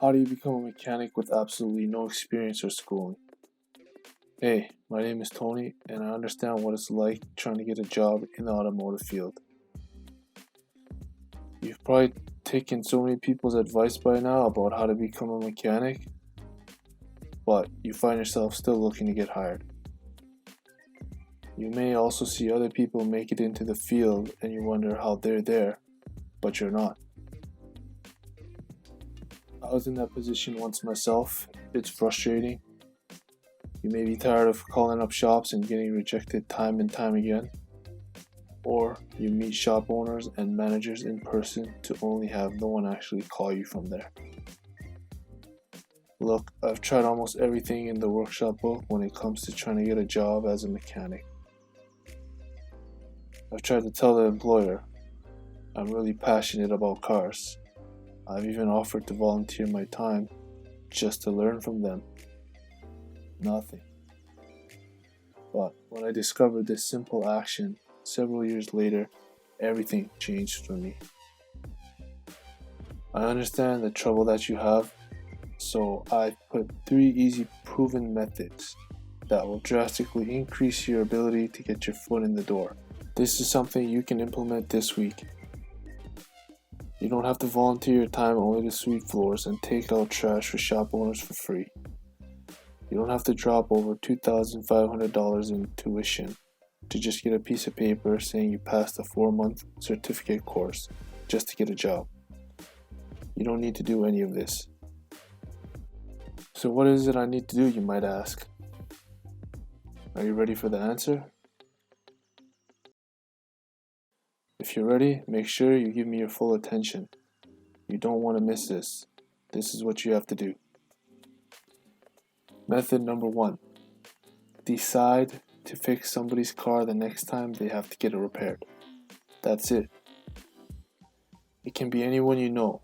How do you become a mechanic with absolutely no experience or schooling? Hey, my name is Tony, and I understand what it's like trying to get a job in the automotive field. You've probably taken so many people's advice by now about how to become a mechanic, but you find yourself still looking to get hired. You may also see other people make it into the field and you wonder how they're there, but you're not. I was in that position once myself. It's frustrating. You may be tired of calling up shops and getting rejected time and time again. Or you meet shop owners and managers in person to only have no one actually call you from there. Look, I've tried almost everything in the workshop book when it comes to trying to get a job as a mechanic. I've tried to tell the employer I'm really passionate about cars. I've even offered to volunteer my time just to learn from them. Nothing. But when I discovered this simple action several years later, everything changed for me. I understand the trouble that you have, so I've put 3 easy proven methods that will drastically increase your ability to get your foot in the door. This is something you can implement this week. You don't have to volunteer your time only to sweep floors and take out trash for shop owners for free. You don't have to drop over $2,500 in tuition to just get a piece of paper saying you passed a 4-month certificate course just to get a job. You don't need to do any of this. So what is it I need to do, you might ask? Are you ready for the answer? If you're ready, make sure you give me your full attention. You don't want to miss this. This is what you have to do. Method number 1. Decide to fix somebody's car the next time they have to get it repaired. That's it. It can be anyone you know.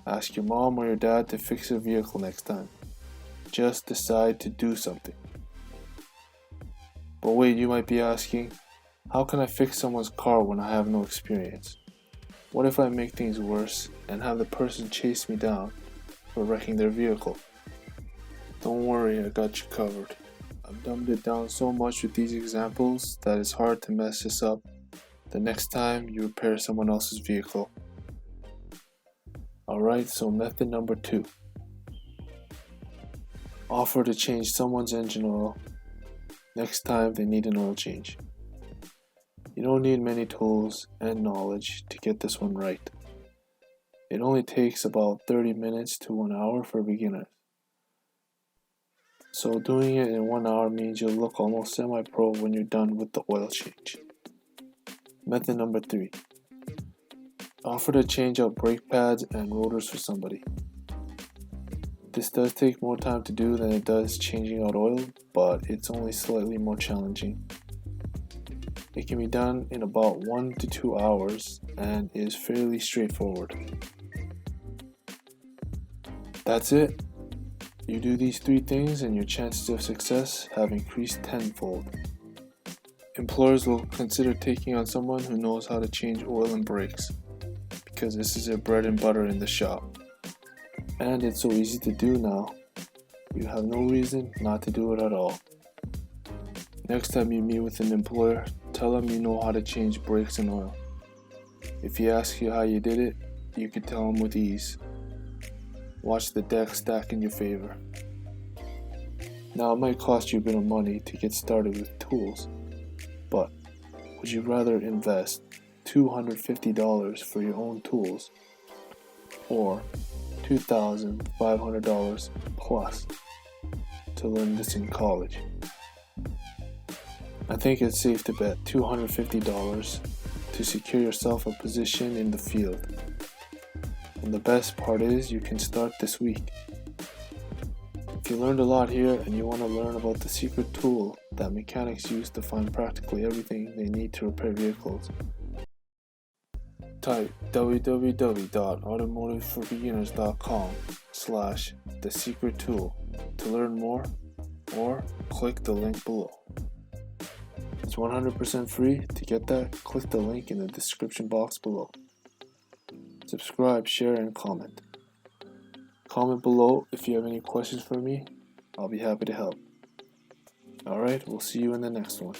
Ask your mom or your dad to fix your vehicle next time. Just decide to do something. But wait, you might be asking, how can I fix someone's car when I have no experience? What if I make things worse and have the person chase me down for wrecking their vehicle? Don't worry, I got you covered. I've dumbed it down so much with these examples that it's hard to mess this up the next time you repair someone else's vehicle. Alright, so method number 2. Offer to change someone's engine oil next time they need an oil change. You don't need many tools and knowledge to get this one right. It only takes about 30 minutes to 1 hour for beginners. So doing it in 1 hour means you'll look almost semi-pro when you're done with the oil change. Method number 3. Offer to change out brake pads and rotors for somebody. This does take more time to do than it does changing out oil, but it's only slightly more challenging. It can be done in about 1 to 2 hours and is fairly straightforward. That's it. You do these 3 things and your chances of success have increased tenfold. Employers will consider taking on someone who knows how to change oil and brakes, because this is their bread and butter in the shop. And it's so easy to do now, you have no reason not to do it at all. Next time you meet with an employer, tell them you know how to change brakes and oil. If he asks you how you did it, you can tell him with ease. Watch the deck stack in your favor. Now it might cost you a bit of money to get started with tools, but would you rather invest $250 for your own tools or $2,500 plus to learn this in college? I think it's safe to bet $250 to secure yourself a position in the field. And the best part is you can start this week. If you learned a lot here and you want to learn about the secret tool that mechanics use to find practically everything they need to repair vehicles, type www.automotiveforbeginners.com/thesecrettool to learn more, or click the link below. It's 100% free. To get that, click the link in the description box below. Subscribe, share, and comment. Comment below if you have any questions for me. I'll be happy to help. Alright, we'll see you in the next one.